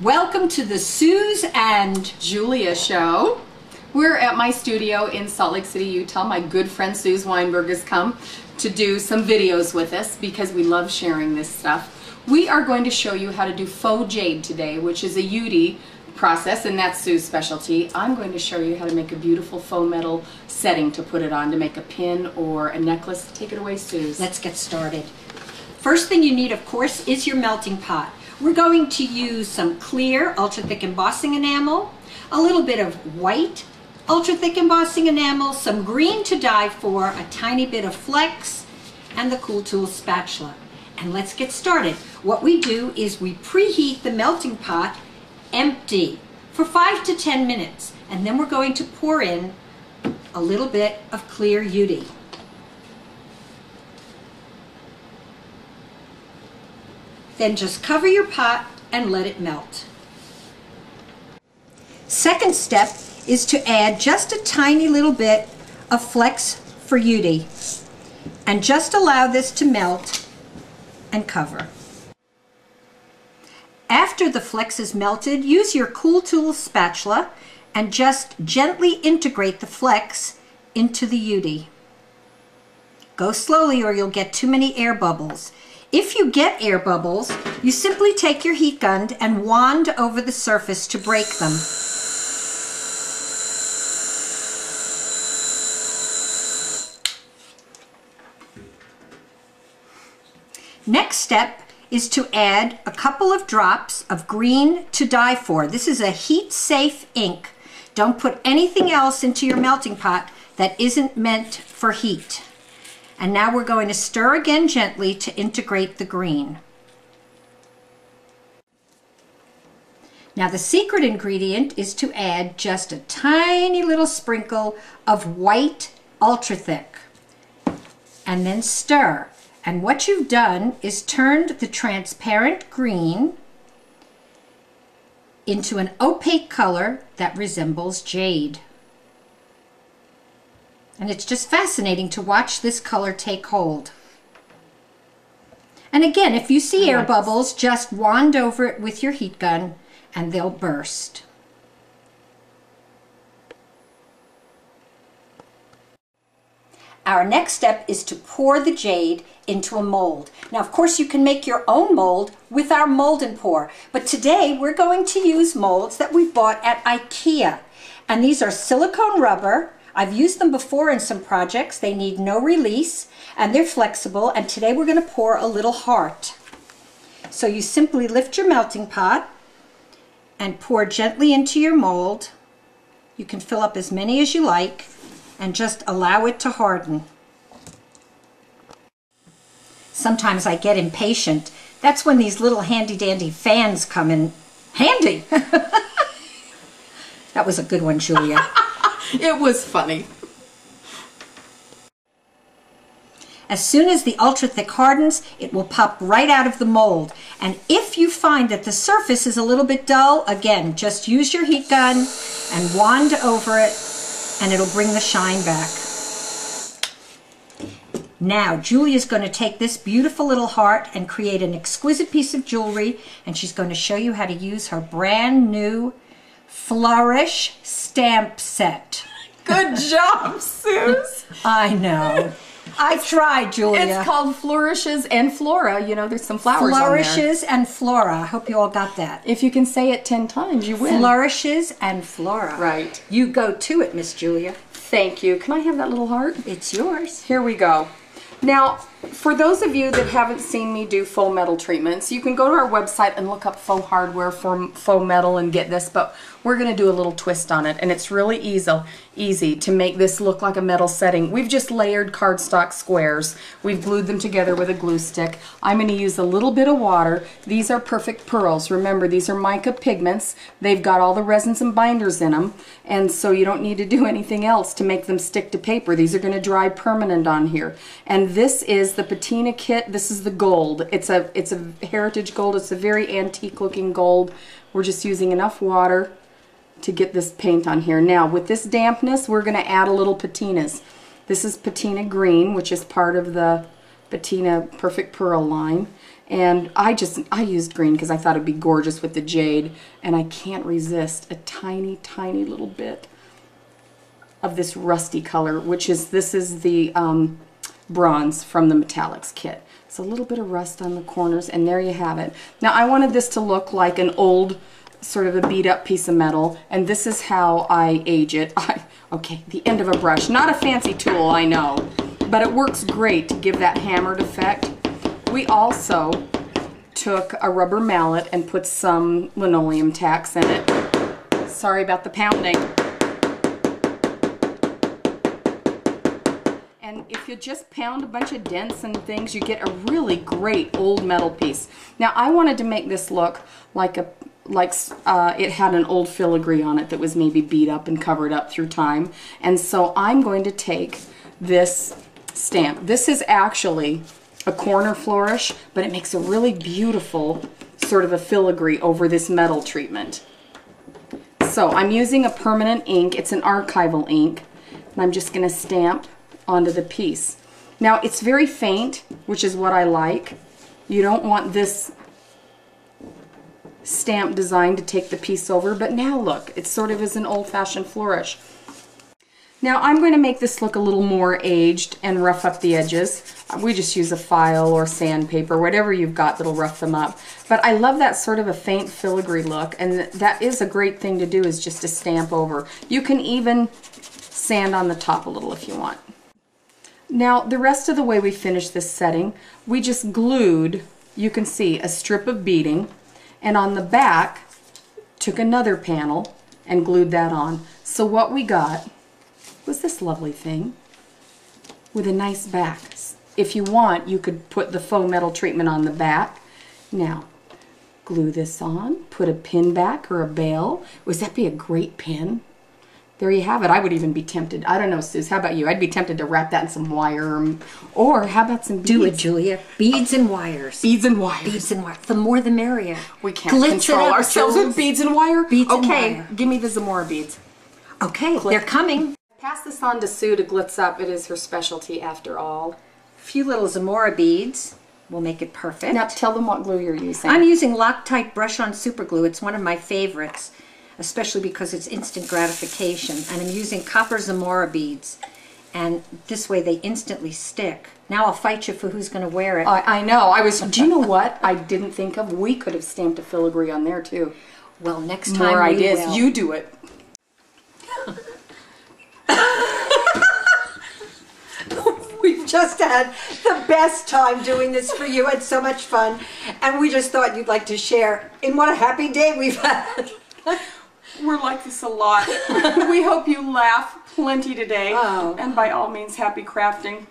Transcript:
Welcome to the Suze and Julia show. We're at my studio in Salt Lake City, Utah. My good friend Suze Weinberg has come to do some videos with us because we love sharing this stuff. We are going to show you how to do faux jade today, which is a UD process, and that's Suze's specialty. I'm going to show you how to make a beautiful faux metal setting to put it on to make a pin or a necklace. Take it away, Suze. Let's get started. First thing you need, of course, is your melting pot. We're going to use some clear ultra-thick embossing enamel, a little bit of white ultra-thick embossing enamel, some green to dye for, a tiny bit of flex, and the Cool Tool spatula. And let's get started. What we do is we preheat the melting pot empty for 5 to 10 minutes, and then we're going to pour in a little bit of clear UD. Then just cover your pot and let it melt. Second step is to add just a tiny little bit of flex for UD and just allow this to melt and cover. After the flex is melted, use your Cool Tool spatula and just gently integrate the flex into the UD. Go slowly or you'll get too many air bubbles. If you get air bubbles, you simply take your heat gun and wand over the surface to break them. Next step is to add a couple of drops of green to dye for. This is a heat-safe ink. Don't put anything else into your melting pot that isn't meant for heat. And now we're going to stir again gently to integrate the green. Now the secret ingredient is to add just a tiny little sprinkle of white ultra thick and then stir. And what you've done is turned the transparent green into an opaque color that resembles jade. And it's just fascinating to watch this color take hold. And again, if you see air bubbles, just wand over it with your heat gun and they'll burst. Our next step is to pour the jade into a mold. Now, of course, you can make your own mold with our mold and pour, but today we're going to use molds that we bought at IKEA. And these are silicone rubber. I've used them before in some projects. They need no release and they're flexible, and today we're going to pour a little heart. So you simply lift your melting pot and pour gently into your mold. You can fill up as many as you like and just allow it to harden. Sometimes I get impatient. That's when these little handy-dandy fans come in handy. That was a good one, Julia. It was funny. As soon as the ultra thick hardens, it will pop right out of the mold. And if you find that the surface is a little bit dull, again, just use your heat gun and wand over it and it'll bring the shine back. Now, Julia's going to take this beautiful little heart and create an exquisite piece of jewelry, and she's going to show you how to use her brand new Flourish stamp set. Good job, Suze. I know. I tried, Julia. It's called Flourishes and Flora. You know, there's some flowers on there. Flourishes and Flora. I hope you all got that. If you can say it 10 times, you win. Flourishes and Flora. Right. You go to it, Miss Julia. Thank you. Can I have that little heart? It's yours. Here we go. Now, for those of you that haven't seen me do faux metal treatments, you can go to our website and look up faux hardware for faux metal and get this, but we're going to do a little twist on it, and it's really easy to make this look like a metal setting. We've just layered cardstock squares. We've glued them together with a glue stick. I'm going to use a little bit of water. These are perfect pearls. Remember, these are mica pigments. They've got all the resins and binders in them, and so you don't need to do anything else to make them stick to paper. These are going to dry permanent on here. And this is the patina kit. This is the gold. It's a heritage gold. It's a very antique looking gold. We're just using enough water to get this paint on here. Now, with this dampness, we're going to add a little patinas. This is patina green, which is part of the patina perfect pearl line. And I used green because I thought it'd be gorgeous with the jade, and I can't resist a tiny, tiny little bit of this rusty color, this is the bronze from the metallics kit. So a little bit of rust on the corners, and there you have it. Now I wanted this to look like an old, sort of a beat up piece of metal, and this is how I age it. Okay, the end of a brush. Not a fancy tool, I know, but it works great to give that hammered effect. We also took a rubber mallet and put some linoleum tacks in it. Sorry about the pounding. And if you just pound a bunch of dents and things, you get a really great old metal piece. Now I wanted to make this look like it had an old filigree on it that was maybe beat up and covered up through time. And so I'm going to take this stamp. This is actually a corner flourish, but it makes a really beautiful sort of a filigree over this metal treatment. So I'm using a permanent ink. It's an archival ink, and I'm just going to stamp onto the piece. Now it's very faint, which is what I like. You don't want this stamp design to take the piece over, but now look, it sort of is an old-fashioned flourish. Now I'm going to make this look a little more aged and rough up the edges. We just use a file or sandpaper, whatever you've got that'll rough them up. But I love that sort of a faint filigree look, and that is a great thing to do, is just to stamp over. You can even sand on the top a little if you want. Now the rest of the way we finished this setting, we just glued, you can see, a strip of beading, and on the back took another panel and glued that on. So what we got was this lovely thing with a nice back. If you want, you could put the faux metal treatment on the back. Now, glue this on, put a pin back or a bail. Would that be a great pin? There you have it. I would even be tempted. I don't know, Suze, how about you? I'd be tempted to wrap that in some wire, or how about some beads? Do it, Julia. Beads and wires. Beads and wires. Beads and wires. The more the merrier. We can't control ourselves with beads and wire? Beads and okay, wire. Give me the Zamora beads. Okay, they're coming. Pass this on to Sue to glitz up. It is her specialty after all. A few little Zamora beads will make it perfect. Now tell them what glue you're using. I'm using Loctite brush-on super glue. It's one of my favorites, especially because it's instant gratification. And I'm using copper Zamora beads, and this way they instantly stick. Now I'll fight you for who's going to wear it. I know. Do you know what I didn't think of? We could have stamped a filigree on there too. Well, next time More we ideas. will. You do it. We've just had the best time doing this for you. It's so much fun, and we just thought you'd like to share in what a happy day we've had. We're like this a lot. We hope you laugh plenty today. Oh. And by all means, happy crafting.